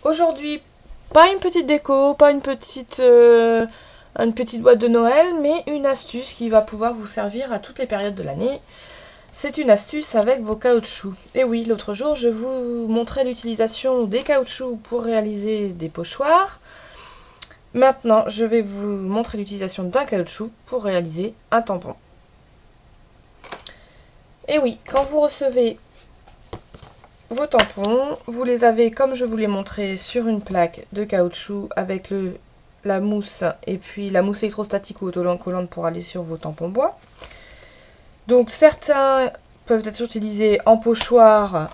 aujourd'hui, pas une petite déco, pas une petite boîte de Noël, mais une astuce qui va pouvoir vous servir à toutes les périodes de l'année. C'est une astuce avec vos caoutchoucs. Et oui, l'autre jour, je vous montrais l'utilisation des caoutchoucs pour réaliser des pochoirs. Maintenant, je vais vous montrer l'utilisation d'un caoutchouc pour réaliser un tampon. Et oui, quand vous recevez vos tampons, vous les avez, comme je vous l'ai montré, sur une plaque de caoutchouc avec la mousse et puis la mousse électrostatique ou autocollante pour aller sur vos tampons bois. Donc certains peuvent être utilisés en pochoir,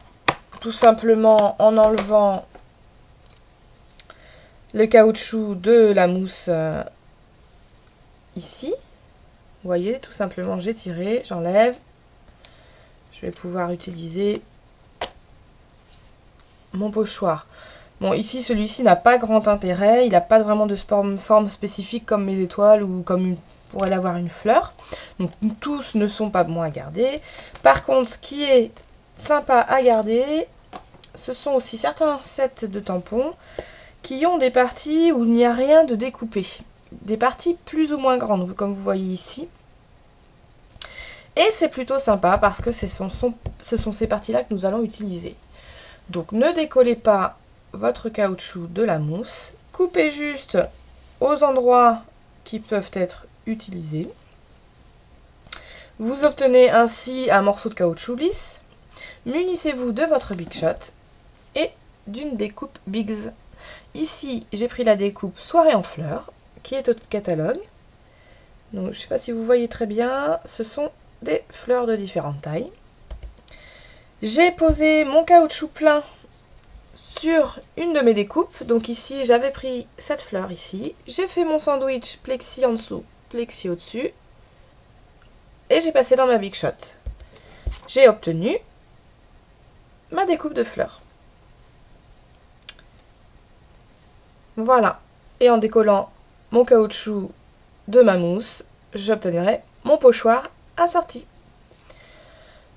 tout simplement en enlevant le caoutchouc de la mousse ici. Vous voyez, tout simplement j'ai tiré, j'enlève. Je vais pouvoir utiliser mon pochoir. Bon, ici, celui-ci n'a pas grand intérêt. Il n'a pas vraiment de forme spécifique comme mes étoiles ou comme pourrait l'avoir une fleur. Donc, tous ne sont pas bons à garder. Par contre, ce qui est sympa à garder, ce sont aussi certains sets de tampons qui ont des parties où il n'y a rien de découpé. Des parties plus ou moins grandes, comme vous voyez ici. Et c'est plutôt sympa parce que ce sont ces parties-là que nous allons utiliser. Donc ne décollez pas votre caoutchouc de la mousse. Coupez juste aux endroits qui peuvent être utilisés. Vous obtenez ainsi un morceau de caoutchouc lisse. Munissez-vous de votre Big Shot et d'une découpe Biggs. Ici, j'ai pris la découpe Soirée en fleurs qui est au catalogue. Donc, je ne sais pas si vous voyez très bien, ce sont des fleurs de différentes tailles. J'ai posé mon caoutchouc plein sur une de mes découpes. Donc ici, j'avais pris cette fleur ici. J'ai fait mon sandwich plexi en dessous, plexi au-dessus. Et j'ai passé dans ma Big Shot. J'ai obtenu ma découpe de fleurs. Voilà. Et en décollant mon caoutchouc de ma mousse, j'obtiendrai mon pochoir assorti.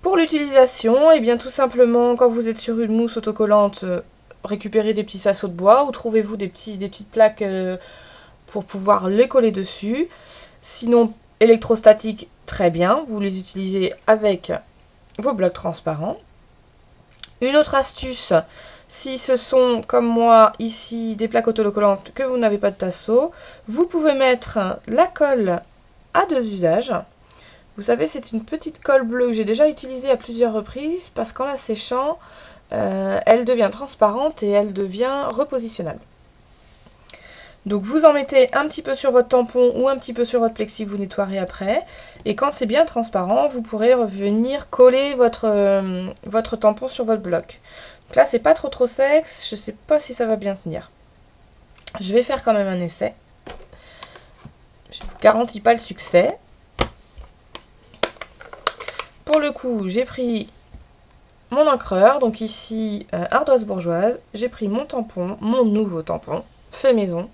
Pour l'utilisation, eh bien tout simplement, quand vous êtes sur une mousse autocollante, récupérez des petits sasseaux de bois ou trouvez-vous des petites plaques pour pouvoir les coller dessus. Sinon, électrostatiques, très bien, vous les utilisez avec vos blocs transparents. Une autre astuce, si ce sont, comme moi, ici, des plaques autocollantes que vous n'avez pas de tasseau, vous pouvez mettre la colle à deux usages. Vous savez, c'est une petite colle bleue que j'ai déjà utilisée à plusieurs reprises parce qu'en la séchant, elle devient transparente et elle devient repositionnable. Donc vous en mettez un petit peu sur votre tampon ou un petit peu sur votre plexi, vous nettoierez après. Et quand c'est bien transparent, vous pourrez revenir coller votre tampon sur votre bloc. Donc là, c'est pas trop sec, je ne sais pas si ça va bien tenir. Je vais faire quand même un essai. Je ne vous garantis pas le succès. Pour le coup, j'ai pris mon encreur, donc ici ardoise bourgeoise. J'ai pris mon tampon, mon nouveau tampon, fait maison.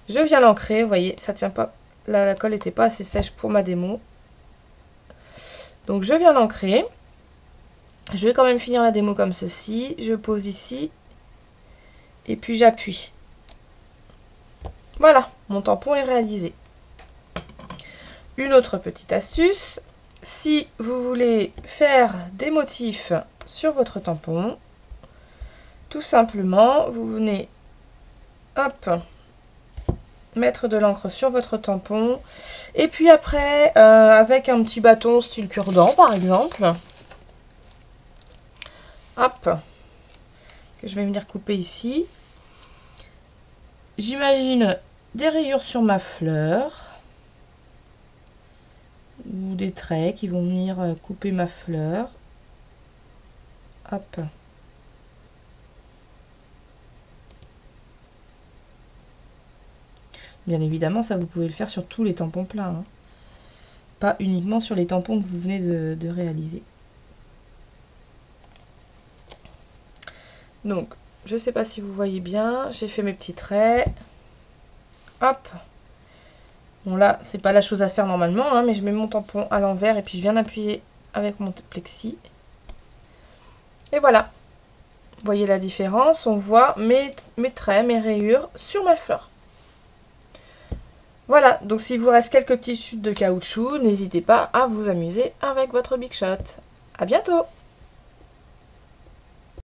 Je viens l'ancrer, vous voyez, ça tient pas. Là, la colle n'était pas assez sèche pour ma démo. Donc je viens l'ancrer. Je vais quand même finir la démo comme ceci. Je pose ici. Et puis j'appuie. Voilà, mon tampon est réalisé. Une autre petite astuce. Si vous voulez faire des motifs sur votre tampon, tout simplement, vous venez, hop, mettre de l'encre sur votre tampon. Et puis après, avec un petit bâton style cure-dent, par exemple, hop, que je vais venir couper ici. J'imagine des rayures sur ma fleur. Ou des traits qui vont venir couper ma fleur. Hop. Bien évidemment, ça vous pouvez le faire sur tous les tampons pleins. Hein. Pas uniquement sur les tampons que vous venez de réaliser. Donc, je ne sais pas si vous voyez bien. J'ai fait mes petits traits. Hop. Bon là, c'est pas la chose à faire normalement, hein, mais je mets mon tampon à l'envers et puis je viens d'appuyer avec mon plexi. Et voilà. Voyez la différence, on voit mes traits, mes rayures sur ma fleur. Voilà, donc s'il vous reste quelques petites chutes de caoutchouc, n'hésitez pas à vous amuser avec votre Big Shot. À bientôt!